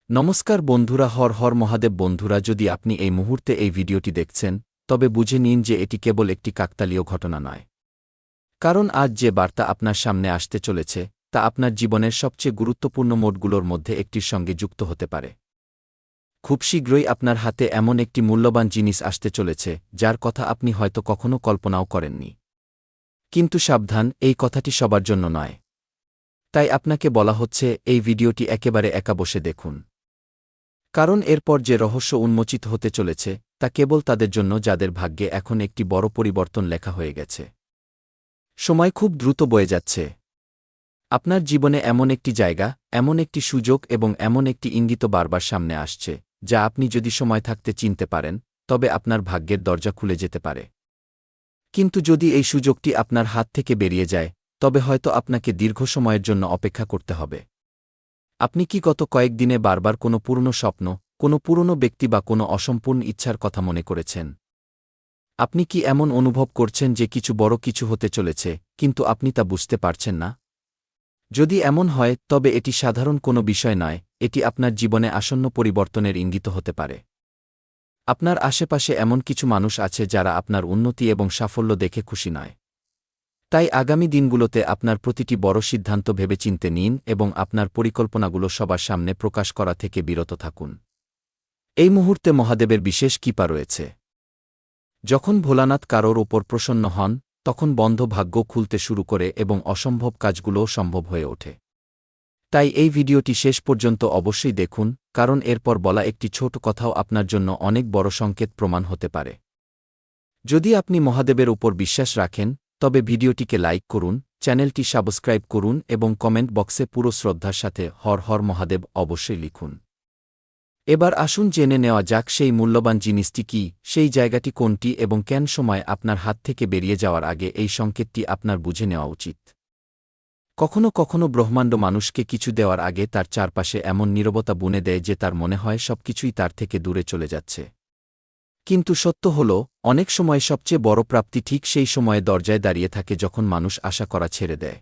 নমস্কার বন্ধুরা, হর হর মহাদেব। বন্ধুরা, যদি আপনি এই মুহূর্তে এই ভিডিওটি দেখছেন, তবে বুঝে নিন যে এটি কেবল একটি কাকতালীয় ঘটনা নয়। কারণ আজ যে বার্তা আপনার সামনে আসতে চলেছে তা আপনার জীবনের সবচেয়ে গুরুত্বপূর্ণ মোড়গুলোর মধ্যে একটির সঙ্গে যুক্ত হতে পারে। খুব শীঘ্রই আপনার হাতে এমন একটি মূল্যবান জিনিস আসতে চলেছে যার কথা আপনি হয়তো কখনো কল্পনাও করেননি। কিন্তু সাবধান, এই কথাটি সবার জন্য নয়। তাই আপনাকে বলা হচ্ছে, এই ভিডিওটি একেবারে একা বসে দেখুন। কারণ এরপর যে রহস্য উন্মোচিত হতে চলেছে তা কেবল তাদের জন্য যাদের ভাগ্যে এখন একটি বড় পরিবর্তন লেখা হয়ে গেছে। সময় খুব দ্রুত বয়ে যাচ্ছে। আপনার জীবনে এমন একটি জায়গা, এমন একটি সুযোগ এবং এমন একটি ইঙ্গিত বারবার সামনে আসছে যা আপনি যদি সময় থাকতে চিনতে পারেন তবে আপনার ভাগ্যের দরজা খুলে যেতে পারে। কিন্তু যদি এই সুযোগটি আপনার হাত থেকে বেরিয়ে যায় তবে হয়তো আপনাকে দীর্ঘ সময়ের জন্য অপেক্ষা করতে হবে। আপনি কি গত কয়েকদিনে বারবার কোনো পুরনো স্বপ্ন, কোনো পুরনো ব্যক্তি বা কোনো অসম্পূর্ণ ইচ্ছার কথা মনে করেছেন? আপনি কি এমন অনুভব করছেন যে কিছু বড় কিছু হতে চলেছে কিন্তু আপনি তা বুঝতে পারছেন না? যদি এমন হয় তবে এটি সাধারণ কোনো বিষয় নয়, এটি আপনার জীবনে আসন্ন পরিবর্তনের ইঙ্গিত হতে পারে। আপনার আশেপাশে এমন কিছু মানুষ আছে যারা আপনার উন্নতি এবং সাফল্য দেখে খুশি নয়। তাই আগামী দিনগুলোতে আপনার প্রতিটি বড় সিদ্ধান্ত ভেবেচিন্তে নিন এবং আপনার পরিকল্পনাগুলো সবার সামনে প্রকাশ করা থেকে বিরত থাকুন। এই মুহূর্তে মহাদেবের বিশেষ কৃপা রয়েছে। যখন ভোলানাথ কারোর ওপর প্রসন্ন হন তখন বন্ধ ভাগ্য খুলতে শুরু করে এবং অসম্ভব কাজগুলোও সম্ভব হয়ে ওঠে। তাই এই ভিডিওটি শেষ পর্যন্ত অবশ্যই দেখুন, কারণ এরপর বলা একটি ছোট কথাও আপনার জন্য অনেক বড় সংকেত প্রমাণ হতে পারে। যদি আপনি মহাদেবের উপর বিশ্বাস রাখেন তবে ভিডিওটিকে লাইক করুন, চ্যানেলটি সাবস্ক্রাইব করুন এবং কমেন্ট বক্সে পুরো শ্রদ্ধার সাথে হর হর মহাদেব অবশ্যই লিখুন। এবার আসুন জেনে নেওয়া যাক সেই মূল্যবান জিনিসটি কি, সেই জায়গাটি কোনটি এবং কেন সময় আপনার হাত থেকে বেরিয়ে যাওয়ার আগে এই সংকেতটি আপনার বুঝে নেওয়া উচিত। কখনো কখনো ব্রহ্মাণ্ড মানুষকে কিছু দেওয়ার আগে তার চারপাশে এমন নীরবতা বুনে দেয় যে তার মনে হয় সবকিছুই তার থেকে দূরে চলে যাচ্ছে। কিন্তু সত্য হল, অনেক সময় সবচেয়ে বড় প্রাপ্তি ঠিক সেই সময়ে দরজায় দাঁড়িয়ে থাকে যখন মানুষ আশা করা ছেড়ে দেয়।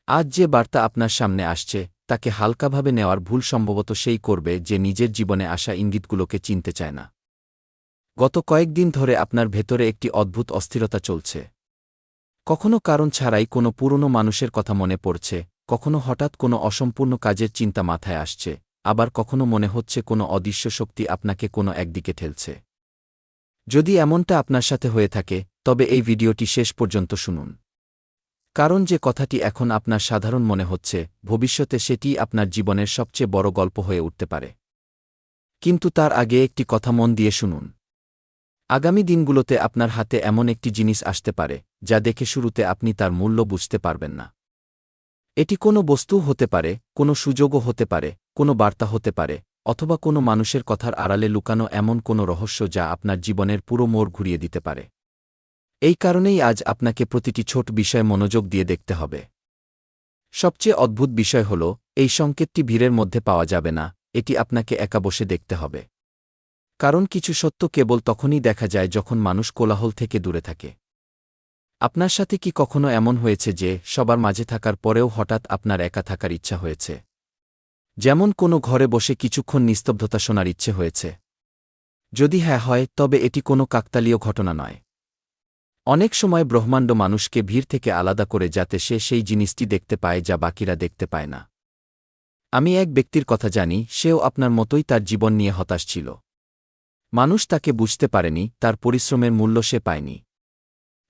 আজ যে বার্তা আপনার সামনে আসছে তাকে হালকাভাবে নেওয়ার ভুল সম্ভবত সেই করবে যে নিজের জীবনে আসা ইঙ্গিতগুলোকে চিনতে চায় না। গত কয়েকদিন ধরে আপনার ভেতরে একটি অদ্ভুত অস্থিরতা চলছে। কখনো কারণ ছাড়াই কোনো পুরনো মানুষের কথা মনে পড়ছে, কখনো হঠাৎ কোনো অসম্পূর্ণ কাজের চিন্তা মাথায় আসছে, আবার কখনো মনে হচ্ছে কোনো অদৃশ্য শক্তি আপনাকে কোনো একদিকে ঠেলছে। যদি এমনটা আপনার সাথে হয়ে থাকে তবে এই ভিডিওটি শেষ পর্যন্ত শুনুন। কারণ যে কথাটি এখন আপনার সাধারণ মনে হচ্ছে, ভবিষ্যতে সেটিই আপনার জীবনের সবচেয়ে বড় গল্প হয়ে উঠতে পারে। কিন্তু তার আগে একটি কথা মন দিয়ে শুনুন। আগামী দিনগুলোতে আপনার হাতে এমন একটি জিনিস আসতে পারে যা দেখে শুরুতে আপনি তার মূল্য বুঝতে পারবেন না। এটি কোনো বস্তুও হতে পারে, কোনো সুযোগও হতে পারে, কোনো বার্তা হতে পারে, অথবা কোনো মানুষের কথার আড়ালে লুকানো এমন কোনো রহস্য যা আপনার জীবনের পুরো মোড় ঘুরিয়ে দিতে পারে। এই কারণেই আজ আপনাকে প্রতিটি ছোট বিষয়ে মনোযোগ দিয়ে দেখতে হবে। সবচেয়ে অদ্ভুত বিষয় হল, এই সংকেতটি ভিড়ের মধ্যে পাওয়া যাবে না, এটি আপনাকে একা বসে দেখতে হবে। কারণ কিছু সত্য কেবল তখনই দেখা যায় যখন মানুষ কোলাহল থেকে দূরে থাকে। আপনার সাথে কি কখনো এমন হয়েছে যে সবার মাঝে থাকার পরেও হঠাৎ আপনার একা থাকার ইচ্ছা হয়েছে? যেমন কোনো ঘরে বসে কিছুক্ষণ নিস্তব্ধতা শোনার ইচ্ছে হয়েছে? যদি হ্যাঁ হয় তবে এটি কোনো কাকতালীয় ঘটনা নয়। অনেক সময় ব্রহ্মাণ্ড মানুষকে ভিড় থেকে আলাদা করে যাতে সে সেই জিনিসটি দেখতে পায় যা বাকিরা দেখতে পায় না। আমি এক ব্যক্তির কথা জানি, সেও আপনার মতোই তার জীবন নিয়ে হতাশ ছিল। মানুষ তাকে বুঝতে পারেনি, তার পরিশ্রমের মূল্য সে পায়নি।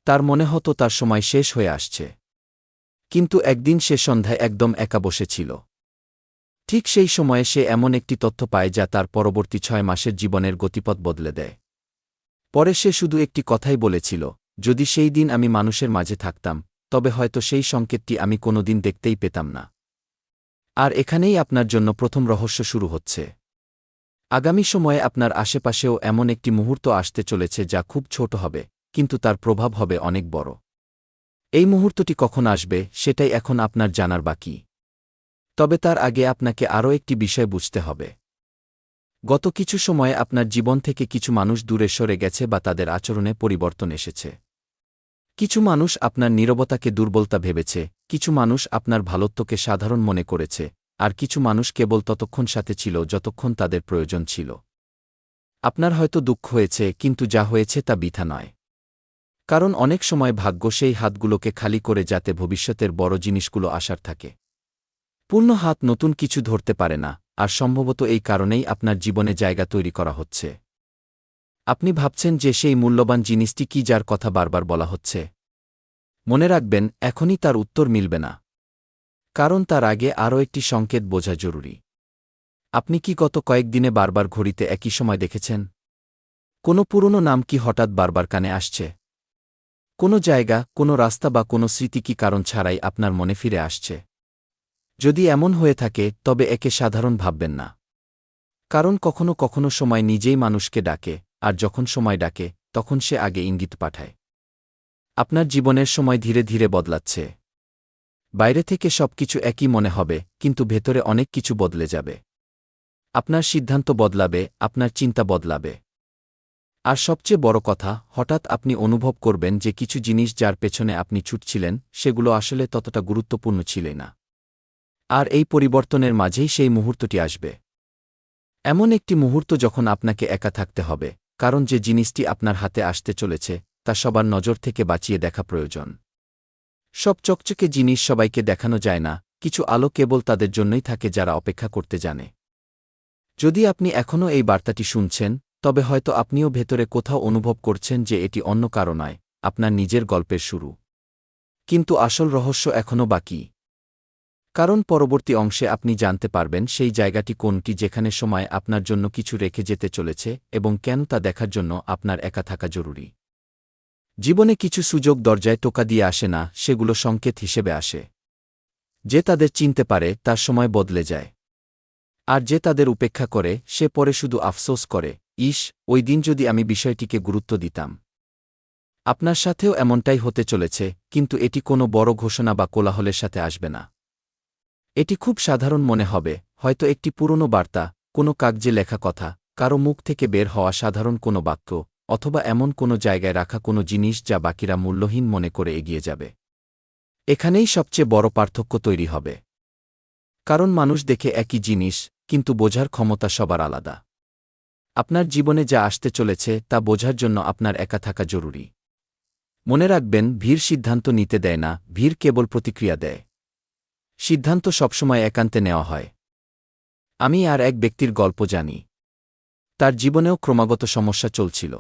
তার মনে হতো তার সময় শেষ হয়ে আসছে। কিন্তু একদিন সে সন্ধ্যায় একদম একা বসেছিল। ঠিক সেই সময়ে সে এমন একটি তথ্য পায় যা তার পরবর্তী 6 মাসের জীবনের গতিপথ বদলে দেয়। পরে সে শুধু একটি কথাই বলেছিল, যদি সেই দিন আমি মানুষের মাঝে থাকতাম তবে হয়তো সেই সংকেতটি আমি কোনোদিন দেখতেই পেতাম না। আর এখানেই আপনার জন্য প্রথম রহস্য শুরু হচ্ছে। আগামী সময়ে আপনার আশেপাশেও এমন একটি মুহূর্ত আসতে চলেছে যা খুব ছোট হবে, কিন্তু তার প্রভাব হবে অনেক বড়। এই মুহূর্তটি কখন আসবে সেটাই এখন আপনার জানার বাকি। তবে তার আগে আপনাকে আরও একটি বিষয় বুঝতে হবে। গত কিছু সময়ে আপনার জীবন থেকে কিছু মানুষ দূরে সরে গেছে বা তাদের আচরণে পরিবর্তন এসেছে। কিছু মানুষ আপনার নীরবতাকে দুর্বলতা ভেবেছে, কিছু মানুষ আপনার ভালোত্বকে সাধারণ মনে করেছে, আর কিছু মানুষ কেবল ততক্ষণ সাথে ছিল যতক্ষণ তাদের প্রয়োজন ছিল। আপনার হয়তো দুঃখ হয়েছে, কিন্তু যা হয়েছে তা বৃথা নয়। কারণ অনেক সময় ভাগ্য সেই হাতগুলোকে খালি করে যাতে ভবিষ্যতের বড় জিনিসগুলো আসার থাকে। পূর্ণ হাত নতুন কিছু ধরতে পারে না, আর সম্ভবত এই কারণেই আপনার জীবনে জায়গা তৈরি করা হচ্ছে। আপনি ভাবছেন যে সেই মূল্যবান জিনিসটি কি যার কথা বারবার বলা হচ্ছে। মনে রাখবেন, এখনই তার উত্তর মিলবে না। কারণ তার আগে আরও একটি সংকেত বোঝা জরুরি। আপনি কি গত কয়েকদিনে বারবার ঘড়িতে একই সময় দেখেছেন? কোনো পুরনো নাম কি হঠাৎ বারবার কানে আসছে? কোনো জায়গা, কোনো রাস্তা বা কোনো স্মৃতি কি কারণ ছাড়াই আপনার মনে ফিরে আসছে? যদি এমন হয়ে থাকে, তবে একে সাধারণ ভাববেন না। কারণ কখনো কখনো সময় নিজেই মানুষকে ডাকে, আর যখন সময় ডাকে, তখন সে আগে ইঙ্গিত পাঠায়। আপনার জীবনের সময় ধীরে ধীরে বদলাচ্ছে। বাইরে থেকে সবকিছু একই মনে হবে, কিন্তু ভেতরে অনেক কিছু বদলে যাবে। আপনার সিদ্ধান্ত বদলাবে, আপনার চিন্তা বদলাবে। আর সবচেয়ে বড় কথা, হঠাৎ আপনি অনুভব করবেন যে কিছু জিনিস যার পেছনে আপনি ছুটছিলেন, সেগুলো আসলে ততটা গুরুত্বপূর্ণ ছিল না। আর এই পরিবর্তনের মাঝেই সেই মুহূর্তটি আসবে। এমন একটি মুহূর্ত যখন আপনাকে একা থাকতে হবে, কারণ যে জিনিসটি আপনার হাতে আসতে চলেছে, তা সবার নজর থেকে বাঁচিয়ে দেখা প্রয়োজন। সব চকচকে জিনিস সবাইকে দেখানো যায় না, কিছু আলো কেবল তাদের জন্যই থাকে যারা অপেক্ষা করতে জানে। যদি আপনি এখনও এই বার্তাটি শুনছেন, তবে হয়তো আপনিও ভেতরে কোথাও অনুভব করছেন যে এটি অন্য কারো নয়, আপনার নিজের গল্পের শুরু। কিন্তু আসল রহস্য এখনও বাকি। কারণ পরবর্তী অংশে আপনি জানতে পারবেন সেই জায়গাটি কোনটি যেখানে সময় আপনার জন্য কিছু রেখে যেতে চলেছে, এবং কেন তা দেখার জন্য আপনার একা থাকা জরুরি। জীবনে কিছু সুযোগ দরজায় টোকা দিয়ে আসে না, সেগুলো সংকেত হিসেবে আসে। যে তাদের চিনতে পারে তার সময় বদলে যায়। আর যে তাদের উপেক্ষা করে, সে পরে শুধু আফসোস করে, ইস, ওই দিন যদি আমি বিষয়টিকে গুরুত্ব দিতাম। আপনার সাথেও এমনটাই হতে চলেছে, কিন্তু এটি কোনো বড় ঘোষণা বা কোলাহলের সাথে আসবে না। এটি খুব সাধারণ মনে হবে, হয়তো একটি পুরনো বার্তা, কোনো কাগজে লেখা কথা, কারো মুখ থেকে বের হওয়া সাধারণ কোনো বাক্য, অথবা এমন কোনো জায়গায় রাখা কোনো জিনিস যা বাকিরা মূল্যহীন মনে করে এগিয়ে যাবে। এখানেই সবচেয়ে বড় পার্থক্য তৈরি হবে। কারণ মানুষ দেখে একই জিনিস, কিন্তু বোঝার ক্ষমতা সবার আলাদা। আপনার জীবনে যা আসতে চলেছে তা বোঝার জন্য আপনার একা থাকা জরুরি। মনে রাখবেন, ভিড় সিদ্ধান্ত নিতে দেয় না, ভিড় কেবল প্রতিক্রিয়া দেয়। সিদ্ধান্ত সবসময় একান্তে নেওয়া হয়। আমি আর এক ব্যক্তির গল্প জানি। তার জীবনেও ক্রমাগত সমস্যা চলছিল।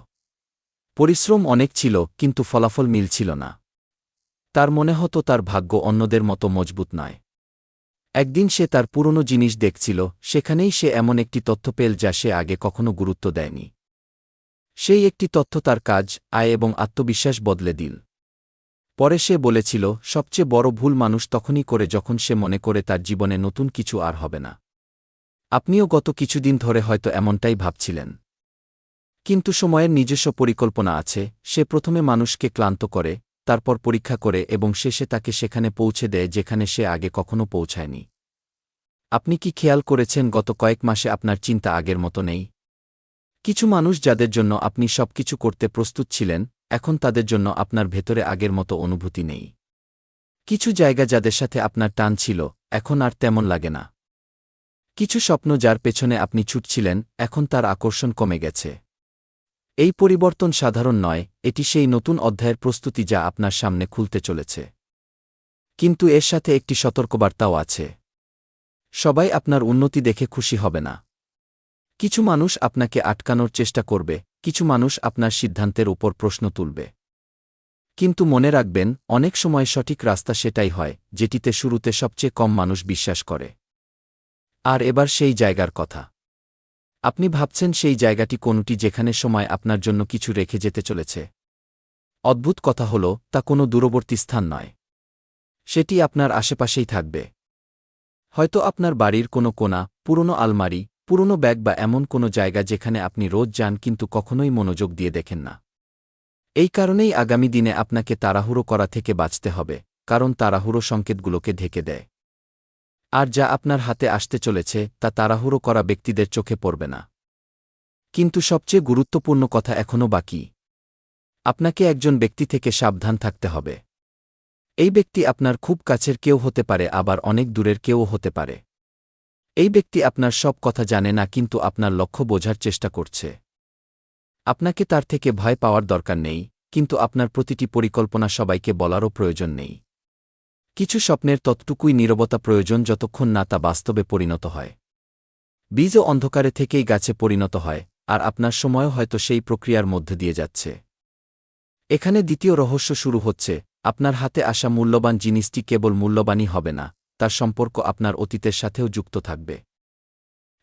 পরিশ্রম অনেক ছিল, কিন্তু ফলাফল মিলছিল না। তার মনে হতো তার ভাগ্য অন্যদের মতো মজবুত নয়। একদিন সে তার পুরনো জিনিস দেখছিল, সেখানেই সে এমন একটি তথ্য পেল যা সে আগে কখনো গুরুত্ব দেয়নি। সেই একটি তথ্য তার কাজ, আয় এবং আত্মবিশ্বাস বদলে দিল। পরে সে বলেছিল, সবচেয়ে বড় ভুল মানুষ তখনই করে যখন সে মনে করে তার জীবনে নতুন কিছু আর হবে না। আপনিও গত কিছুদিন ধরে হয়তো এমনটাই ভাবছিলেন। কিন্তু সময়ের নিজস্ব পরিকল্পনা আছে, সে প্রথমে মানুষকে ক্লান্ত করে, তারপর পরীক্ষা করে এবং শেষে তাকে সেখানে পৌঁছে দেয় যেখানে সে আগে কখনো পৌঁছায়নি। আপনি কি খেয়াল করেছেন গত কয়েক মাসে আপনার চিন্তা আগের মতো নেই? কিছু মানুষ যাদের জন্য আপনি সবকিছু করতে প্রস্তুত ছিলেন, এখন তাদের জন্য আপনার ভেতরে আগের মতো অনুভূতি নেই। কিছু জায়গা যাদের সাথে আপনার টান ছিল, এখন আর তেমন লাগে না। কিছু স্বপ্ন যার পেছনে আপনি ছুটছিলেন, এখন তার আকর্ষণ কমে গেছে। এই পরিবর্তন সাধারণ নয়, এটি সেই নতুন অধ্যায়ের প্রস্তুতি যা আপনার সামনে খুলতে চলেছে। কিন্তু এর সাথে একটি সতর্কবার্তাও আছে। সবাই আপনার উন্নতি দেখে খুশি হবে না। কিছু মানুষ আপনাকে আটকানোর চেষ্টা করবে, কিছু মানুষ আপনার সিদ্ধান্তের উপর প্রশ্ন তুলবে। কিন্তু মনে রাখবেন, অনেক সময় সঠিক রাস্তা সেটাই হয়, যেটিতে শুরুতে সবচেয়ে কম মানুষ বিশ্বাস করে। আর এবার সেই জায়গার কথা। আপনি ভাবছেন সেই জায়গাটি কোনটি যেখানে সময় আপনার জন্য কিছু রেখে যেতে চলেছে। অদ্ভুত কথা হল, তা কোনো দূরবর্তী স্থান নয়। সেটি আপনার আশেপাশেই থাকবে। হয়তো আপনার বাড়ির কোনো কোণা, পুরনো আলমারি, পুরনো ব্যাগ বা এমন কোনো জায়গা যেখানে আপনি রোজ যান কিন্তু কখনোই মনোযোগ দিয়ে দেখেন না। এই কারণেই আগামী দিনে আপনাকে তাড়াহুড়ো করা থেকে বাঁচতে হবে, কারণ তাড়াহুড়ো সংকেতগুলোকে ঢেকে দেয়। আর যা আপনার হাতে আসতে চলেছে তা তাড়াহুড়ো করা ব্যক্তিদের চোখে পড়বে না। কিন্তু সবচেয়ে গুরুত্বপূর্ণ কথা এখনও বাকি। আপনাকে একজন ব্যক্তি থেকে সাবধান থাকতে হবে। এই ব্যক্তি আপনার খুব কাছের কেউ হতে পারে, আবার অনেক দূরের কেউও হতে পারে। এই ব্যক্তি আপনার সব কথা জানে না, কিন্তু আপনার লক্ষ্য বোঝার চেষ্টা করছে। আপনাকে তার থেকে ভয় পাওয়ার দরকার নেই, কিন্তু আপনার প্রতিটি পরিকল্পনা সবাইকে বলারও প্রয়োজন নেই। কিছু স্বপ্নের ততটুকুই নীরবতা প্রয়োজন যতক্ষণ না তা বাস্তবে পরিণত হয়। বীজও অন্ধকারে থেকেই গাছে পরিণত হয়, আর আপনার সময়ও হয়তো সেই প্রক্রিয়ার মধ্যে দিয়ে যাচ্ছে। এখানে দ্বিতীয় রহস্য শুরু হচ্ছে। আপনার হাতে আসা মূল্যবান জিনিসটি কেবল মূল্যবানই হবে না, তার সম্পর্ক আপনার অতীতের সাথেও যুক্ত থাকবে।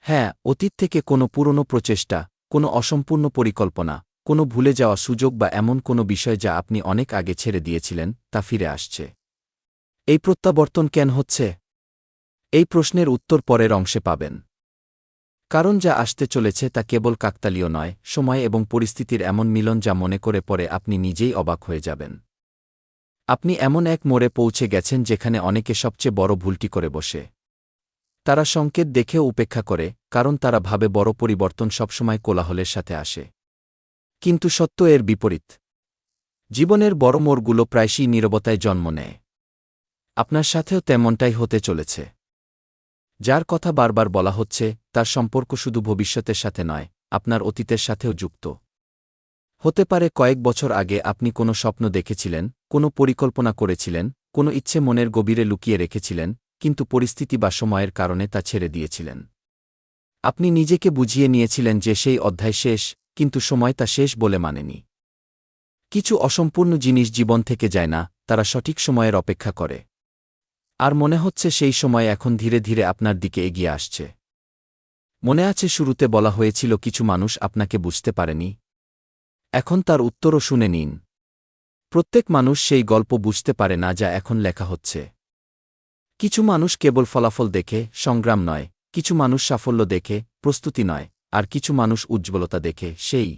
হ্যাঁ, অতীত থেকে কোনো পুরনো প্রচেষ্টা, কোনো অসম্পূর্ণ পরিকল্পনা, কোনো ভুলে যাওয়া সুযোগ বা এমন কোনো বিষয় যা আপনি অনেক আগে ছেড়ে দিয়েছিলেন, তা ফিরে আসছে। এই প্রত্যাবর্তন কেন হচ্ছে? এই প্রশ্নের উত্তর পরের অংশে পাবেন। কারণ যা আসতে চলেছে তা কেবল কাকতালীয় নয়, সময় এবং পরিস্থিতির এমন মিলন যা মনে করে পরে আপনি নিজেই অবাক হয়ে যাবেন। আপনি এমন এক মোড়ে পৌঁছে গেছেন যেখানে অনেকে সবচেয়ে বড় ভুলটি করে বসে। তারা সংকেত দেখেও উপেক্ষা করে, কারণ তারা ভাবে বড় পরিবর্তন সবসময় কোলাহলের সাথে আসে। কিন্তু সত্য এর বিপরীত। জীবনের বড় মোড়গুলো প্রায়শই নীরবতায় জন্ম নেয়। আপনার সাথেও তেমনটাই হতে চলেছে। যার কথা বারবার বলা হচ্ছে, তার সম্পর্ক শুধু ভবিষ্যতের সাথে নয়, আপনার অতীতের সাথেও যুক্ত। হতে পারে কয়েক বছর আগে আপনি কোনো স্বপ্ন দেখেছিলেন, কোনো পরিকল্পনা করেছিলেন, কোনো ইচ্ছে মনের গভীরে লুকিয়ে রেখেছিলেন, কিন্তু পরিস্থিতি বা সময়ের কারণে তা ছেড়ে দিয়েছিলেন। আপনি নিজেকে বুঝিয়ে নিয়েছিলেন যে সেই অধ্যায় শেষ, কিন্তু সময় তা শেষ বলে মানেনি। কিছু অসম্পূর্ণ জিনিস জীবন থেকে যায় না, তারা সঠিক সময়ের অপেক্ষা করে। আর মনে হচ্ছে সেই সময় এখন ধীরে ধীরে আপনার দিকে এগিয়ে আসছে। মনে আছে শুরুতে বলা হয়েছিল কিছু মানুষ আপনাকে বুঝতে পারেনি? এখন তার উত্তরও শুনে নিন। প্রত্যেক মানুষ সেই গল্প বুঝতে পারে না যা এখন লেখা হচ্ছে। কিছু মানুষ কেবল ফলাফল দেখে, সংগ্রাম নয়; কিছু মানুষ সাফল্য দেখে, প্রস্তুতি নয়; আর কিছু মানুষ উজ্জ্বলতা দেখে, সেই